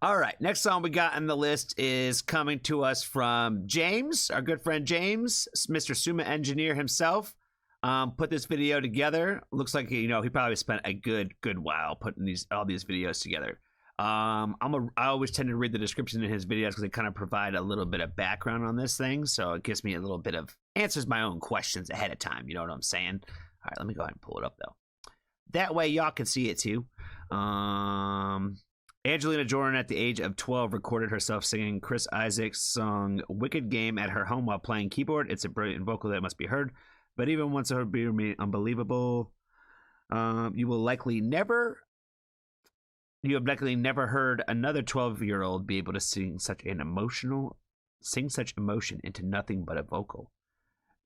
All right, next song we got on the list is coming to us from James, our good friend James, Mr. Suma Engineer himself. Put this video together. Looks like he probably spent a good while putting all these videos together. I always tend to read the description in his videos because they kind of provide a little bit of background on this thing, so it gives me a little bit of answers my own questions ahead of time. You know what I'm saying? All right, let me go ahead and pull it up though. That way y'all can see it too. Angelina Jordan, at the age of 12, recorded herself singing Chris Isaak's song Wicked Game at her home while playing keyboard. It's a brilliant vocal that must be heard, but even once it would be unbelievable. You have likely never heard another 12-year-old be able to sing such emotion into nothing but a vocal.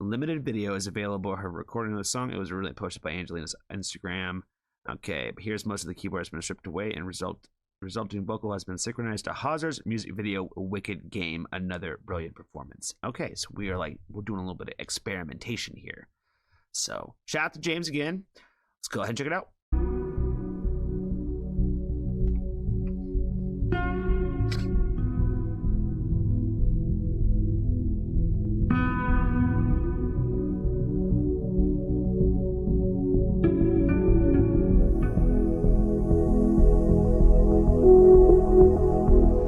A limited video is available of her recording of the song. It was originally posted by Angelina's Instagram. Okay, but here's most of the keyboard has been stripped away and resulting vocal has been synchronized to HAUSER's music video Wicked Game, another brilliant performance. Okay, so we're doing a little bit of experimentation here. So shout out to James again. Let's go ahead and check it out.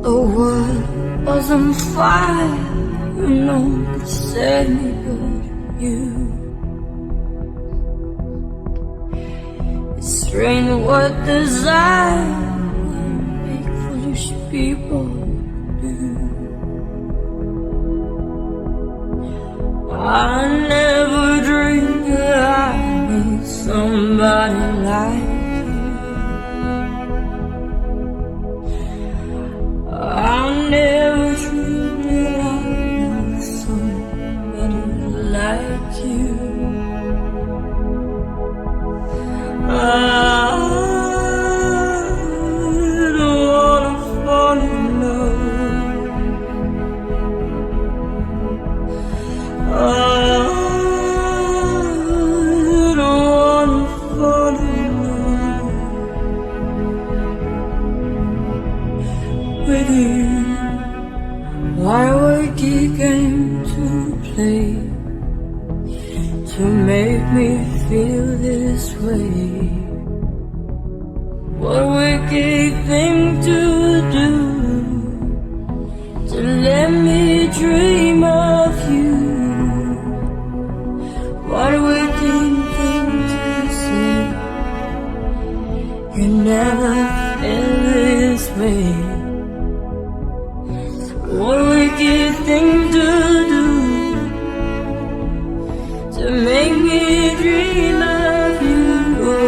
The world was on fire, no one could save me but you. It's strange what desire make foolish people do. I never dreamed that I'd meet somebody like I never dreamed that I'd know somebody like you. I don't wanna fall in love. I don't wanna fall in love with you. Why would you game to play to make me feel this way? What wicked thing to do to let me dream of you? What wicked thing to say? You never feel this way. What wicked thing to do to make me dream of you?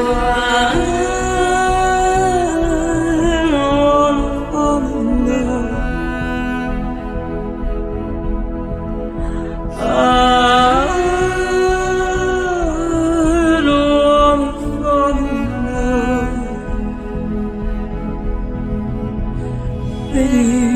I don't wanna fall in love. I don't wanna fall in love with you.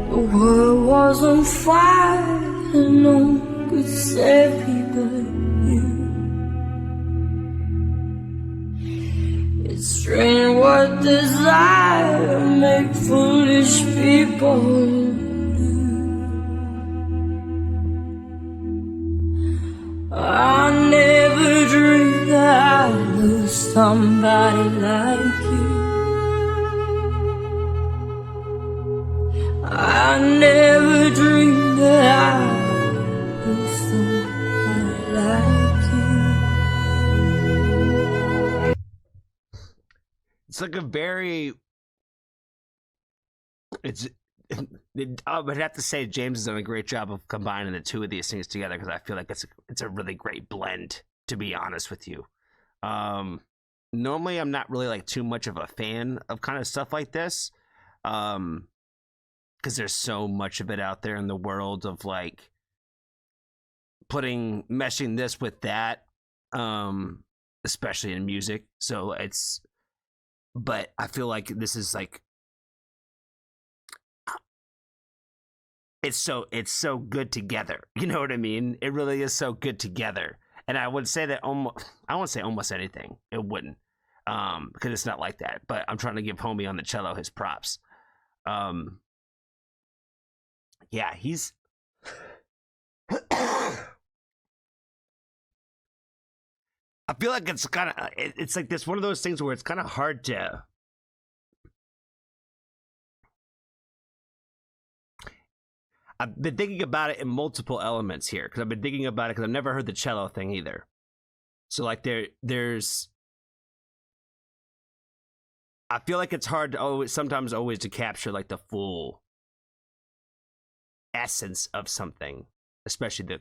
The world was on fire, and no one could save me but you. It's strange what desire make foolish people do. I never dreamed that I'd lose somebody like you. I never dreamed that I'd lose somebody like you. It's like a very, I would have to say James has done a great job of combining the two of these things together, because I feel like it's a really great blend, to be honest with you. Normally I'm not really like too much of a fan of kind of stuff like this, because there's so much of it out there in the world of like meshing this with that, especially in music. So but I feel like this is like, it's so good together. You know what I mean? It really is so good together. And I would say that I won't say almost anything. It wouldn't, because it's not like that. But I'm trying to give homie on the cello his props. Yeah, he's. I feel like it's kind of, it's like this one of those things where it's kind of hard to. I've been thinking about it in multiple elements here, because I've been thinking about it because I've never heard the cello thing either. So like there's, I feel like it's hard to sometimes always to capture like the full essence of something, especially the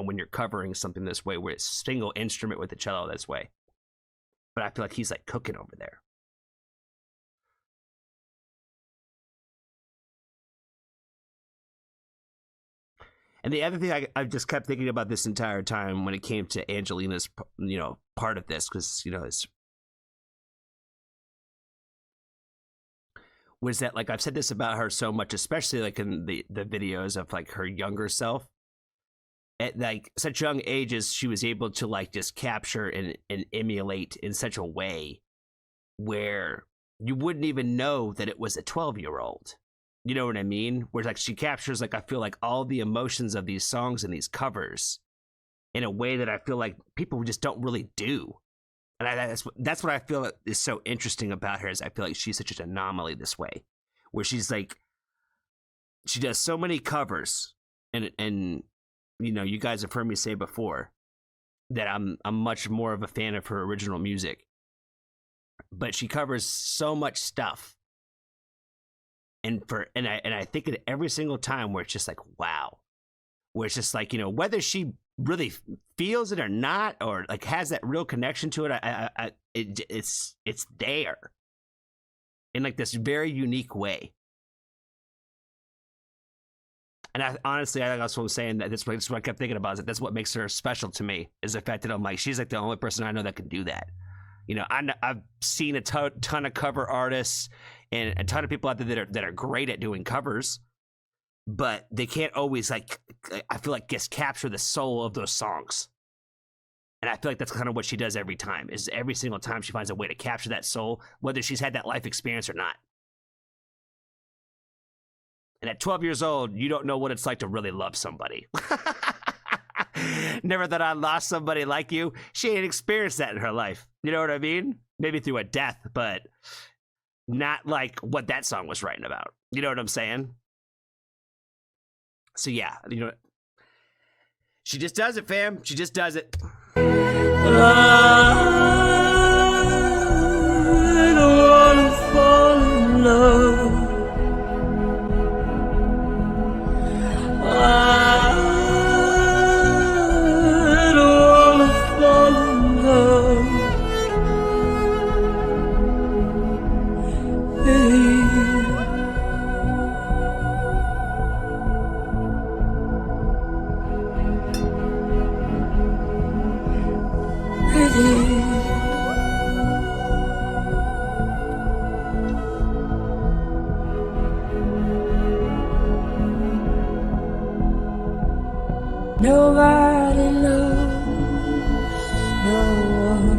when you're covering something this way, where it's a single instrument with the cello this way. But I feel like he's like cooking over there. And the other thing I just kept thinking about this entire time when it came to Angelina's, part of this, because, was that, like, I've said this about her so much, especially like in the videos of like her younger self. At like such young ages, she was able to like just capture and emulate in such a way where you wouldn't even know that it was a 12-year-old. You know what I mean? Where like she captures, like, I feel like all the emotions of these songs and these covers in a way that I feel like people just don't really do. And that's what I feel is so interesting about her, is I feel like she's such an anomaly this way, where she's like, she does so many covers, and you guys have heard me say before that I'm much more of a fan of her original music, but she covers so much stuff. And I think it every single time where it's just like, wow, where it's just like, whether she really feels it or not, or like has that real connection to it, it's there in like this very unique way. And honestly, I think that's what I'm saying. That's what I kept thinking about. Is that that's what makes her special to me, is the fact that I'm like, she's like the only person I know that can do that. I've seen a ton of cover artists and a ton of people out there that are great at doing covers, but they can't always, like, I feel like, just capture the soul of those songs. And I feel like that's kind of what she does every time. Is every single time she finds a way to capture that soul, whether she's had that life experience or not. And at 12 years old, you don't know what it's like to really love somebody. Never thought I lost somebody like you. She ain't experienced that in her life. You know what I mean? Maybe through a death, but not like what that song was writing about. You know what I'm saying? So yeah, she just does it, fam. She just does it. I don't wanna fall in love. I don't wanna fall in love with you. With you. Nobody loves no one.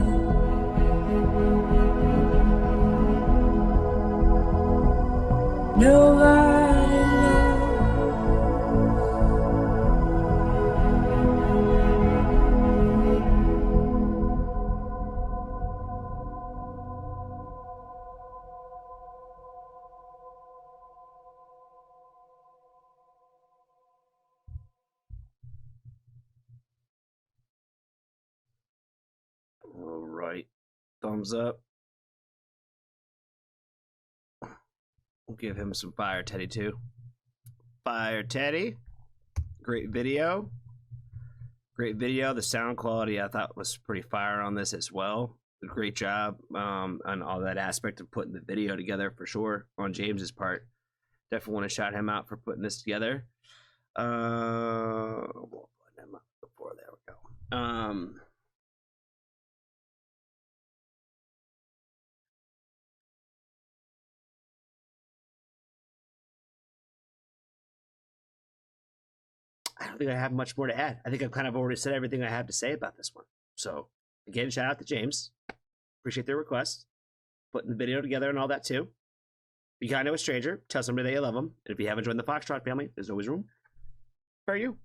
Nobody All right. Thumbs up. We'll give him some fire, Teddy, too. Fire Teddy. Great video. Great video. The sound quality I thought was pretty fire on this as well. Great job on all that aspect of putting the video together for sure on James's part. Definitely want to shout him out for putting this together. We'll put him up before. There we go. I don't think I have much more to add. I think I've kind of already said everything I have to say about this one. So again, shout out to James. Appreciate their request. Putting the video together and all that too. Be kind to a stranger. Tell somebody that you love them. And if you haven't joined the Foxtrot family, there's always room for you.